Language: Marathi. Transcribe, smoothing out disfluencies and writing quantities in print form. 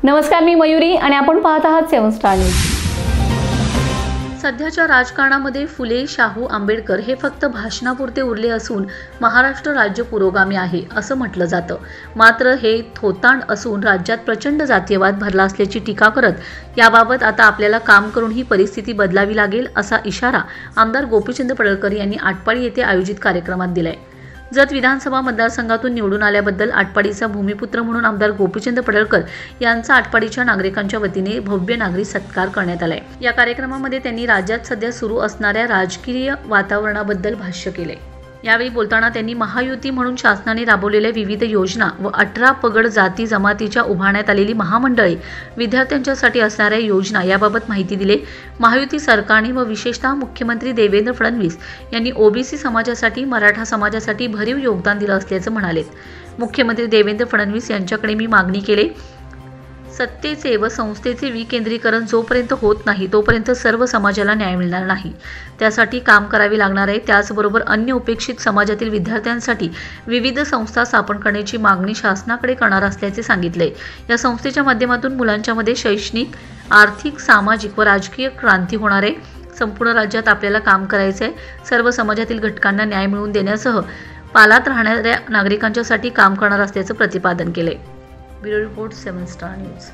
नमस्कार, मी मयुरी आणि आपण पाहत आहात 7 स्टार न्यूज। सध्याच्या राजकारणामध्ये फुले, शाहू, आंबेडकर हे फक्त भाषणापुरते उरले असून महाराष्ट्र राज्य पुरोगामी आहे असं म्हटलं जातं। मात्र हे थोतांड असून राज्यात प्रचंड जातीयवाद भरला असल्याची टीका करत याबाबत आता आपल्याला काम करून ही परिस्थिती बदलावी लागेल असा इशारा आमदार गोपीचंद पडळकर यांनी आटपाडी येथे आयोजित कार्यक्रमात दिलाय। जत विधानसभा मतदारसंघातून निवडून आल्याबद्दल आटपाडीचा भूमिपुत्र म्हणून आमदार गोपीचंद पडळकर यांचा आटपाडीच्या नागरिकांच्या वतीने भव्य नागरिक सत्कार करण्यात आलाय। या कार्यक्रमामध्ये त्यांनी राज्यात सध्या सुरू असणाऱ्या राजकीय वातावरणाबद्दल भाष्य केले। यावेळी बोलताना त्यांनी महायुती म्हणून शासनाने राबवलेल्या विविध योजना व 18 पगड जाती जमातीच्या उभारण्यात आलेली महामंडळे, विद्यार्थ्यांच्यासाठी असणाऱ्या योजना याबाबत माहिती दिली। महायुती सरकारने व विशेषतः मुख्यमंत्री देवेंद्र फडणवीस यांनी ओबीसी समाजासाठी, मराठा समाजासाठी भरीव योगदान दिलं असल्याचं म्हणाले। मुख्यमंत्री देवेंद्र फडणवीस यांच्याकडे मी मागणी केली, सत्तेचे व संस्थेचे विकेंद्रीकरण जोपर्यंत होत नाही तोपर्यंत सर्व समाजाला न्याय मिळणार नाही। त्यासाठी काम करावे लागणार आहे। त्याचबरोबर अन्य उपेक्षित समाजातील विद्यार्थ्यांसाठी विविध संस्था स्थापन करण्याची मागणी शासनाकडे करणार असल्याचे सांगितले। या संस्थेच्या माध्यमातून मुलांच्यामध्ये शैक्षणिक, आर्थिक, सामाजिक व राजकीय क्रांती होणार आहे। संपूर्ण राज्यात आपल्याला काम करायचे आहे। सर्व समाजातील घटकांना न्याय मिळवून देण्यासह पालात राहणाऱ्या नागरिकांच्यासाठी काम करणार असल्याचं प्रतिपादन केले। Bureau report 7 star news.